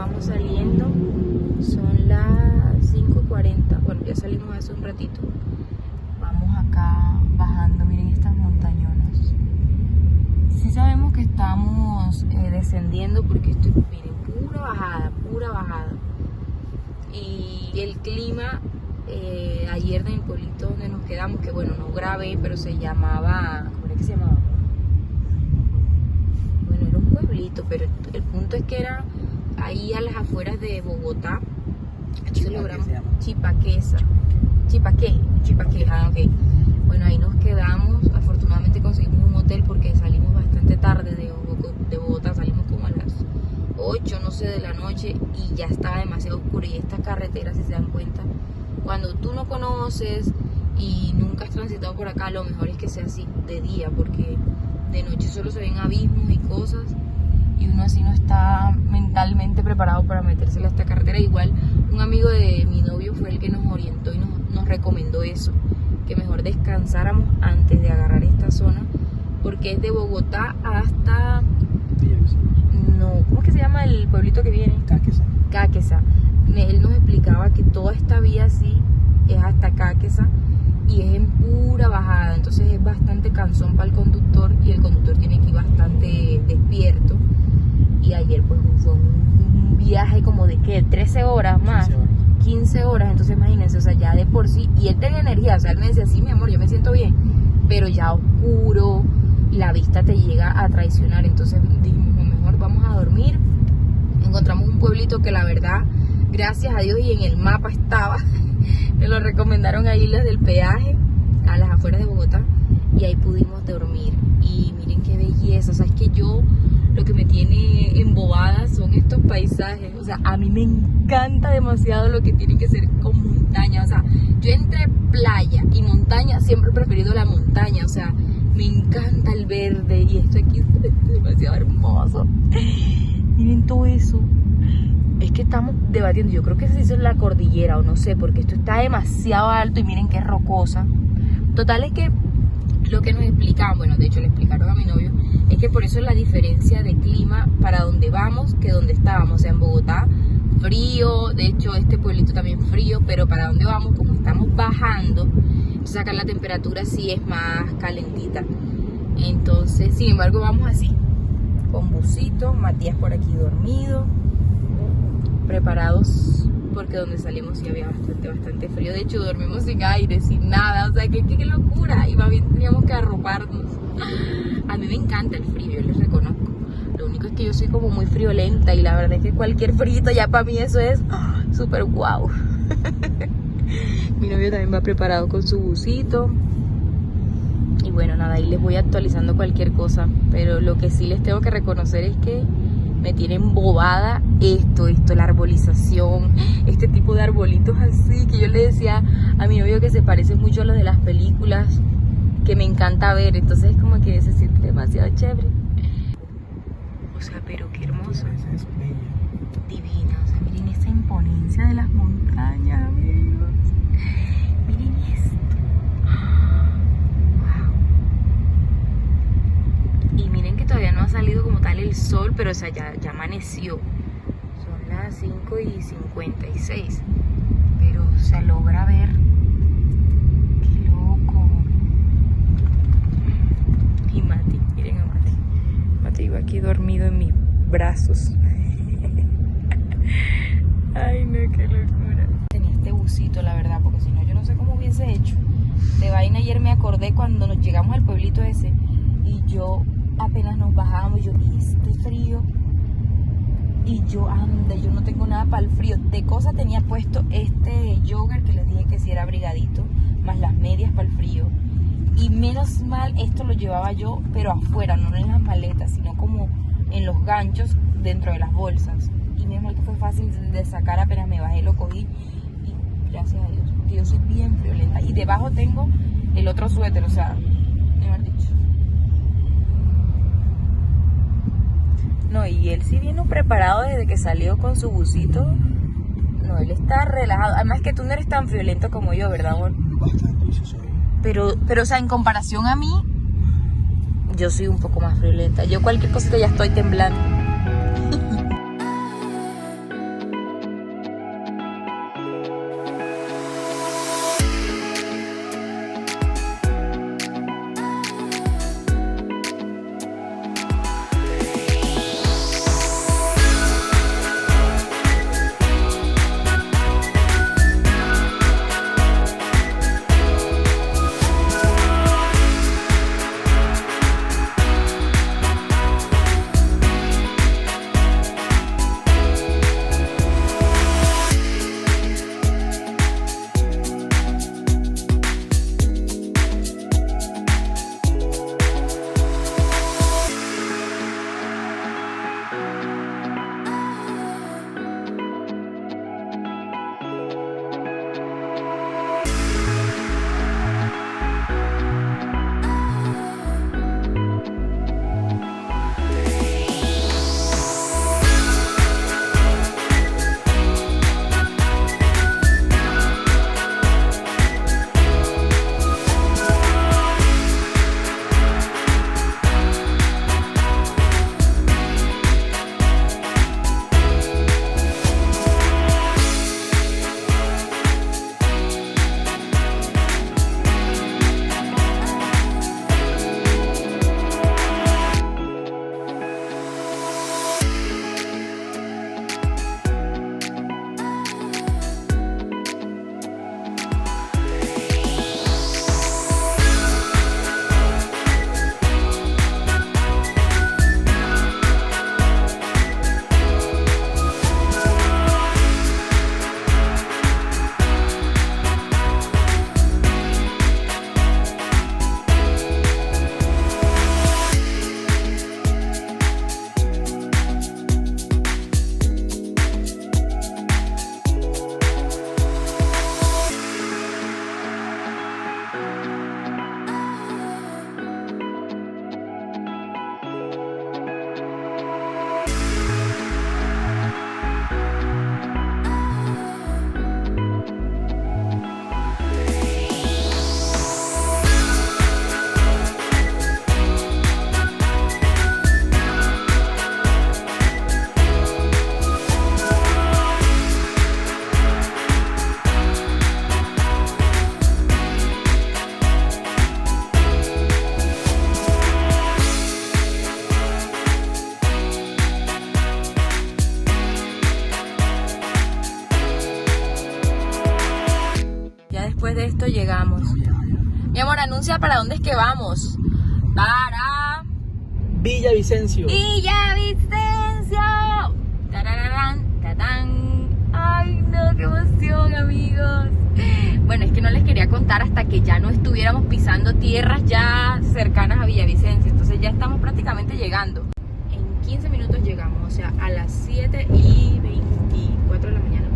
vamos saliendo. Son las 5:40. Bueno, ya salimos hace un ratito. Vamos acá bajando, miren estas montañonas. Sí sabemos que estamos descendiendo porque esto es, miren, pura bajada. Y el clima, ayer en el pueblito donde nos quedamos, que bueno, no grabé, pero se llamaba, ¿cómo era que se llamaba? Bueno, era un pueblito, pero el punto es que era ahí a las afueras de Bogotá. Chipaqué, ok. Bueno, ahí nos quedamos. Afortunadamente conseguimos un hotel porque salimos bastante tarde de Bogotá. Salimos como a las 8, no sé, de la noche, y ya estaba demasiado oscuro. Y esta carretera, si se dan cuenta, cuando tú no conoces y nunca has transitado por acá, lo mejor es que sea así de día, porque de noche solo se ven abismos y cosas, y uno así no está mentalmente preparado para metérsela a esta carretera. Igual un amigo de mi novio fue el que nos orientó y nos recomendó eso, que mejor descansáramos antes de agarrar esta zona, porque es de Bogotá hasta... No, ¿cómo es que se llama el pueblito que viene? Cáqueza. Él nos explicaba que toda esta vía así es hasta Cáqueza y es en pura bajada, entonces es bastante cansón para el conductor, y el conductor tiene que ir bastante despierto. Y ayer pues fue un viaje como de ¿qué? 13 horas más, 15 horas, entonces imagínense, o sea, ya de por sí, y él tenía energía, o sea, él me decía, sí, mi amor, yo me siento bien, pero ya oscuro, la vista te llega a traicionar. Entonces dijimos, no, mejor vamos a dormir. Encontramos un pueblito que la verdad, gracias a Dios, y en el mapa estaba, me lo recomendaron ahí los del peaje, a las afueras de Bogotá, y ahí pudimos dormir. Y miren qué belleza, o sea, es que yo, lo que me tiene embobada son estos paisajes. O sea, a mí me encanta demasiado lo que tiene que ser con montaña. O sea, yo entre playa y montaña siempre he preferido la montaña. O sea, me encanta el verde, y esto aquí es demasiado hermoso. Miren todo eso. Es que estamos debatiendo, yo creo que se hizo la cordillera o no sé, porque esto está demasiado alto y miren qué rocosa. Total es que lo que nos explicaban, bueno, de hecho le explicaron a mi novio, es que por eso es la diferencia de clima para donde vamos que donde estábamos. O sea, en Bogotá frío, de hecho este pueblito también frío, pero para donde vamos, como estamos bajando, entonces acá la temperatura sí es más calentita. Entonces, sin embargo, vamos así, con busito, Matías por aquí dormido, preparados, porque donde salimos sí había bastante frío. De hecho dormimos sin aire, sin nada, o sea, qué locura. Y más bien teníamos que arroparnos. A mí me encanta el frío, yo les reconozco. Lo único es que yo soy como muy friolenta, y la verdad es que cualquier frito ya para mí eso es súper guau. Mi novio también va preparado con su busito. Y bueno, nada, ahí les voy actualizando cualquier cosa. Pero lo que sí les tengo que reconocer es que me tiene embobada esto, la arbolización, este tipo de arbolitos así, que yo le decía a mi novio que se parece mucho a los de las películas, que me encanta ver. Entonces es como que se siente demasiado chévere. O sea, pero qué hermoso. Divina, o sea, miren esta imponencia de las montañas, amigos. Miren esto. Y miren que todavía no ha salido como tal el sol, pero o sea, ya amaneció. Son las 5:56. Pero se logra ver. ¡Qué loco! Y Mati, miren a Mati. Mati iba aquí dormido en mis brazos. Ay, no, qué locura. Tenía este busito, la verdad, porque si no, yo no sé cómo hubiese hecho. De vaina, ayer me acordé cuando nos llegamos al pueblito ese, y yo apenas nos bajábamos, yo, y este frío, y yo, anda, yo no tengo nada para el frío. De cosa tenía puesto este jogger que les dije que sí era abrigadito, más las medias para el frío. Y menos mal esto lo llevaba yo, pero afuera, no en las maletas, sino como en los ganchos dentro de las bolsas. Y menos mal que fue fácil de sacar, apenas me bajé, lo cogí, y gracias a Dios, porque yo soy bien friolenta. Y debajo tengo el otro suéter, o sea, mejor dicho. No, y él sí vino preparado desde que salió con su busito. No, él está relajado. Además que tú no eres tan friolento como yo, ¿verdad, amor? Bastante, sí soy. Pero, o sea, en comparación a mí, yo soy un poco más friolenta. Yo cualquier cosita ya estoy temblando. llegamos. Mi amor, anuncia para dónde es que vamos. Para Villavicencio. Villavicencio. Tarararán, tatán. Ay, no, qué emoción, amigos. Bueno, es que no les quería contar hasta que ya no estuviéramos pisando tierras ya cercanas a Villavicencio. Entonces ya estamos prácticamente llegando. En 15 minutos llegamos, o sea, a las 7:24 de la mañana.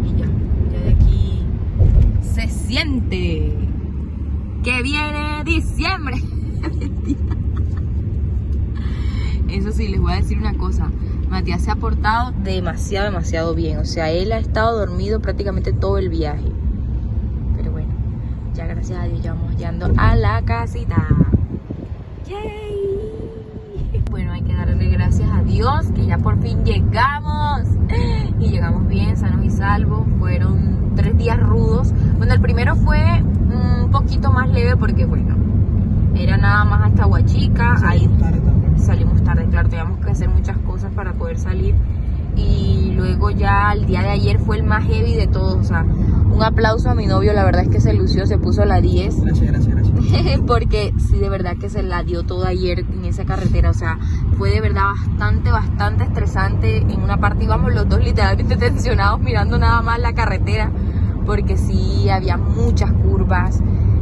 Y ya de aquí se siente que viene diciembre. Eso sí, les voy a decir una cosa. Matías se ha portado demasiado bien. O sea, él ha estado dormido prácticamente todo el viaje. Pero bueno, ya gracias a Dios ya vamos llegando a la casita. ¡Yay! Bueno, hay que darle gracias a Dios que ya por fin llegamos. Y llegamos bien, sanos y salvos. Fueron 3 días rudos. Bueno, el primero fue un poquito más leve porque, bueno, era nada más hasta Huachica. Ahí salimos tarde, claro, teníamos que hacer muchas cosas para poder salir. Y luego ya el día de ayer fue el más heavy de todos. O sea, un aplauso a mi novio, la verdad es que se lució, se puso a la 10. Gracias. Porque sí, de verdad que se la dio todo ayer en esa carretera. O sea, fue de verdad bastante estresante. En una parte íbamos los dos literalmente tensionados mirando nada más la carretera, porque sí, había muchas curvas.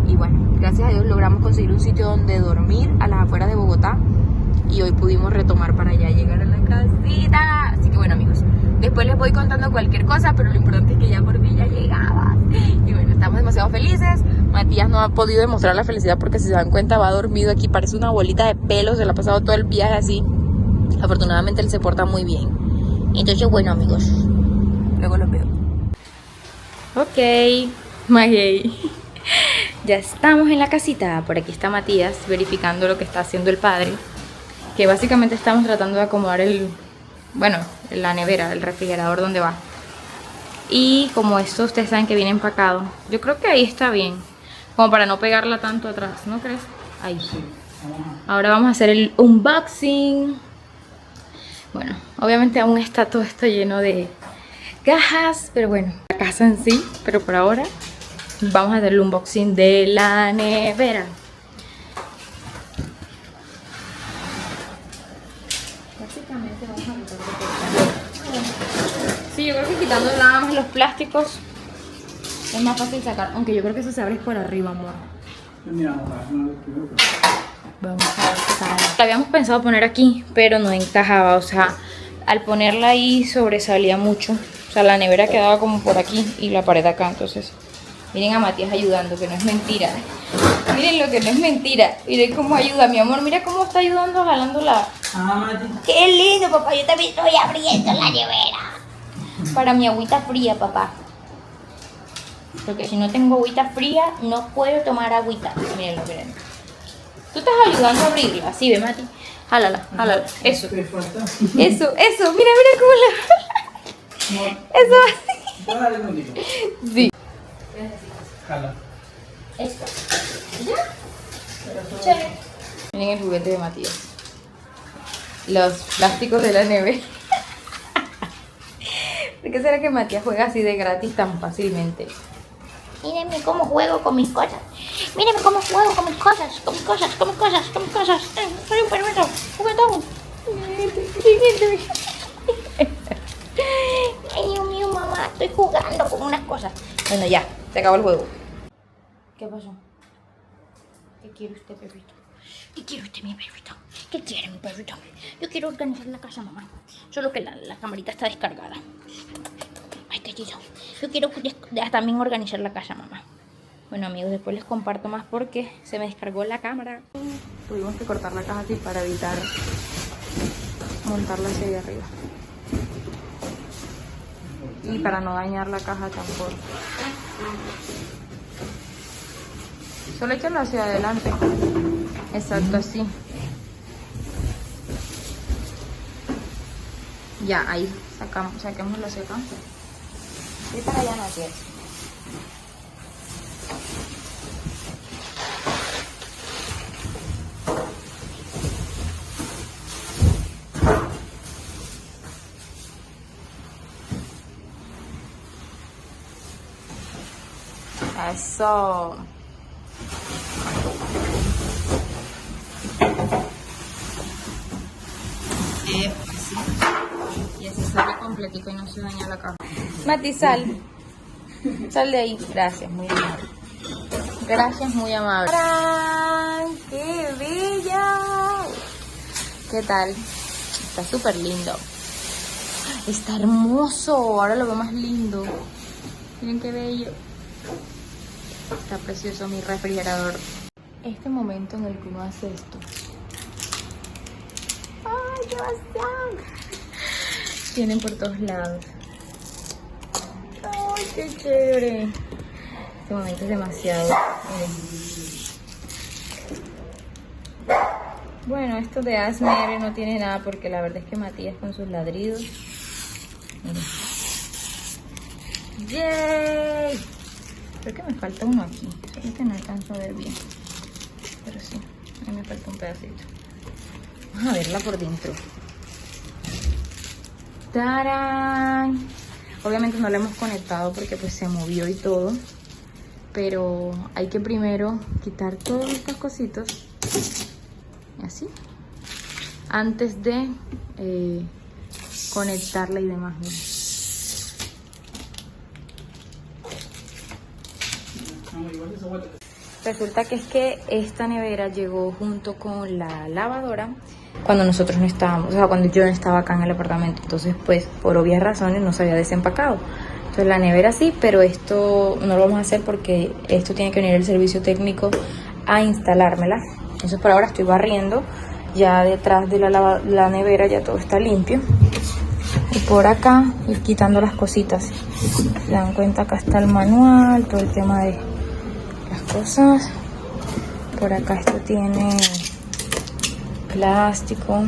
Y bueno, gracias a Dios logramos conseguir un sitio donde dormir a las afueras de Bogotá. Y hoy pudimos retomar para allá llegar a la casita. Así que bueno, amigos, después les voy contando cualquier cosa, pero lo importante es que ya por fin ya llegaba. Y bueno, estamos demasiado felices. Matías no ha podido demostrar la felicidad porque, si se dan cuenta, va dormido aquí, parece una bolita de pelo. Se le ha pasado todo el viaje así. Afortunadamente él se porta muy bien. Entonces bueno, amigos, luego los veo. Ok, Maggie. Ya estamos en la casita. Por aquí está Matías verificando lo que está haciendo el padre. Que básicamente estamos tratando de acomodar la nevera, el refrigerador donde va. Y como esto ustedes saben que viene empacado, yo creo que ahí está bien, como para no pegarla tanto atrás, ¿no crees? Ahí sí. Ahora vamos a hacer el unboxing. Bueno, obviamente aún está todo esto lleno de cajas, pero bueno, la casa en sí. Pero por ahora vamos a hacer el unboxing de la nevera. Básicamente vamos a quitar sí, yo creo que quitando nada más los plásticos es más fácil sacar, aunque yo creo que eso se abre por arriba, amor. Vamos a ver qué tal. La habíamos pensado poner aquí, pero no encajaba, o sea, al ponerla ahí sobresalía mucho. O sea, la nevera quedaba como por aquí y la pared acá, entonces miren a Matías ayudando, que no es mentira. Miren lo que no es mentira. Miren cómo ayuda, mi amor. Mira cómo está ayudando jalando la... Mati. ¡Qué lindo, papá! Yo también estoy abriendo la nevera. Para mi agüita fría, papá. Porque si no tengo agüita fría, no puedo tomar agüita. Mírenlo. Tú estás ayudando a abrirla. Sí, ve, Mati. Jálala. Eso. Eso. Mira cómo la... Eso. Sí. Jala. Esto. ¿Ya? Chévere. Miren el juguete de Matías. Los plásticos de la nevera. ¿Por qué será que Matías juega así de gratis tan fácilmente? Mírenme cómo juego con mis cosas. Mírenme cómo juego con mis cosas. Soy un perverso. Juguetón. Ay, Dios mío, mamá. Estoy jugando con unas cosas. Bueno, ya. Se acabó el juego. ¿Qué pasó? ¿Qué quiere usted, perrito? ¿Qué quiere usted, mi perrito? ¿Qué quiere, mi perrito? Yo quiero organizar la casa, mamá. Solo que la camarita está descargada. Ay, querido. Yo quiero también organizar la casa, mamá. Bueno, amigos, después les comparto más porque se me descargó la cámara. Tuvimos que cortar la caja así para evitar montarla hacia ahí arriba. Y para no dañar la caja tampoco. Solo échalo hacia adelante. Exacto, así. Ya, ahí. Saquémoslo hacia acá. Y para allá no quieres. Eso. Así. Y así sale completico y no se daña la caja. Mati, sal. Sal de ahí. Gracias, muy amable. Gracias, muy amable. ¡Tarán! ¡Qué bella! ¿Qué tal? Está súper lindo. Está hermoso. Ahora lo veo más lindo. Miren qué bello. Está precioso mi refrigerador. Este momento en el que uno hace esto. ¡Ay, qué bastante! Tienen por todos lados. ¡Ay, qué chévere! Este momento es demasiado. Bueno, esto de ASMR no tiene nada porque la verdad es que Matías con sus ladridos. Miren. ¡Yay! Creo que me falta uno aquí. Solo que no alcanzo a ver bien. Pero sí, a mí me falta un pedacito. Vamos a verla por dentro. ¡Tarán! Obviamente no la hemos conectado porque pues se movió y todo. Pero hay que primero quitar todos estos cositos. Así. Antes de conectarla y demás. Miren. Resulta que es que esta nevera llegó junto con la lavadora cuando nosotros no estábamos, o sea, cuando yo no estaba acá en el apartamento. Entonces, pues, por obvias razones no se había desempacado. Entonces la nevera sí, pero esto no lo vamos a hacer porque esto tiene que venir el servicio técnico a instalármela. Entonces por ahora estoy barriendo. Ya detrás de la nevera ya todo está limpio. Y por acá ir quitando las cositas. Se dan cuenta, acá está el manual, todo el tema de las cosas. Por acá esto tiene plástico.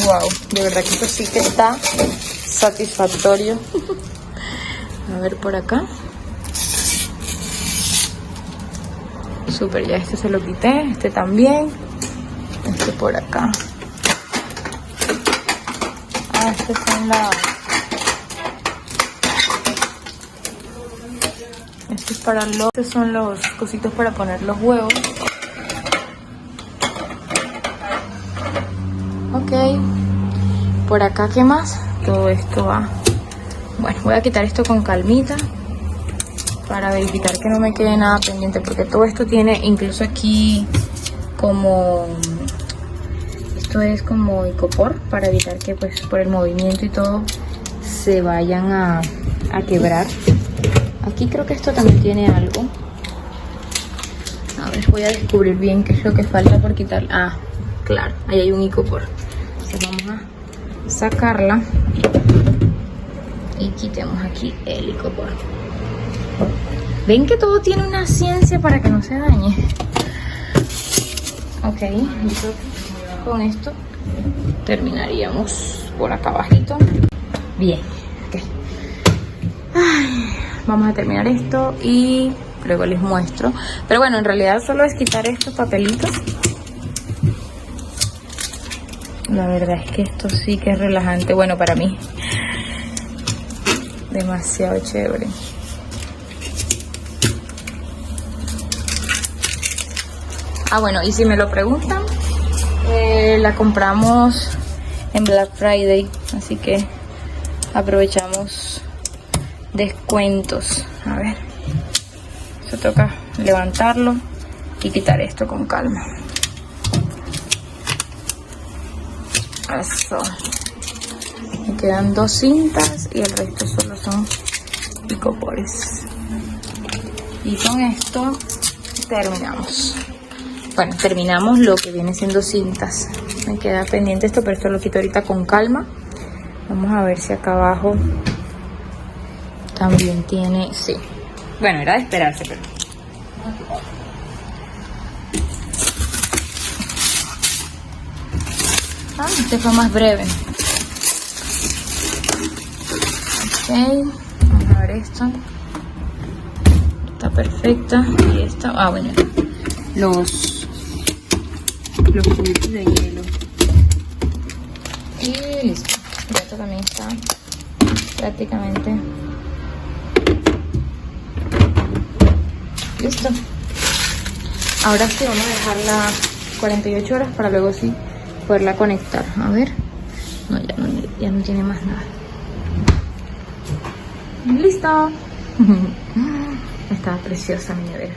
Wow, de verdad que esto sí que está satisfactorio. A ver por acá. Súper, ya este se lo quité, este también. Este por acá. Ah, estos son Este es para estos son los cositos para poner los huevos. Ok. Por acá, ¿qué más? Todo esto va. Bueno, voy a quitar esto con calmita para verificar que no me quede nada pendiente, porque todo esto tiene, incluso aquí, como esto es como icopor, para evitar que pues por el movimiento y todo se vayan a quebrar. Aquí creo que esto también tiene algo. A ver, voy a descubrir bien qué es lo que falta por quitar. Ah, claro, ahí hay un icopor. Entonces vamos a sacarla y quitemos aquí el icopor. Ven que todo tiene una ciencia para que no se dañe. Ok, listo. Con esto terminaríamos por acá abajito. Bien, ok. Ay, vamos a terminar esto y luego les muestro. Pero bueno, en realidad solo es quitar estos papelitos. La verdad es que esto sí que es relajante. Bueno, para mí. Demasiado chévere. Ah, bueno, y si me lo preguntan, la compramos en Black Friday. Así que aprovechamos descuentos. A ver. Eso toca levantarlo y quitar esto con calma. Eso. Me quedan 2 cintas y el resto solo son icopores. Y con esto terminamos. Bueno, terminamos lo que viene siendo cintas. Me queda pendiente esto, pero esto lo quito ahorita con calma. Vamos a ver si acá abajo también tiene... Sí. Bueno, era de esperarse, pero... Ah, este fue más breve. Ok, vamos a ver esto. Está perfecta. Y esta, ah, bueno, los cubitos de hielo. Y listo. Ya esto también está prácticamente listo. Ahora sí vamos a dejarla 48 horas para luego sí poderla conectar. A ver. No, ya no tiene más nada. ¡Listo! Está preciosa mi nevera.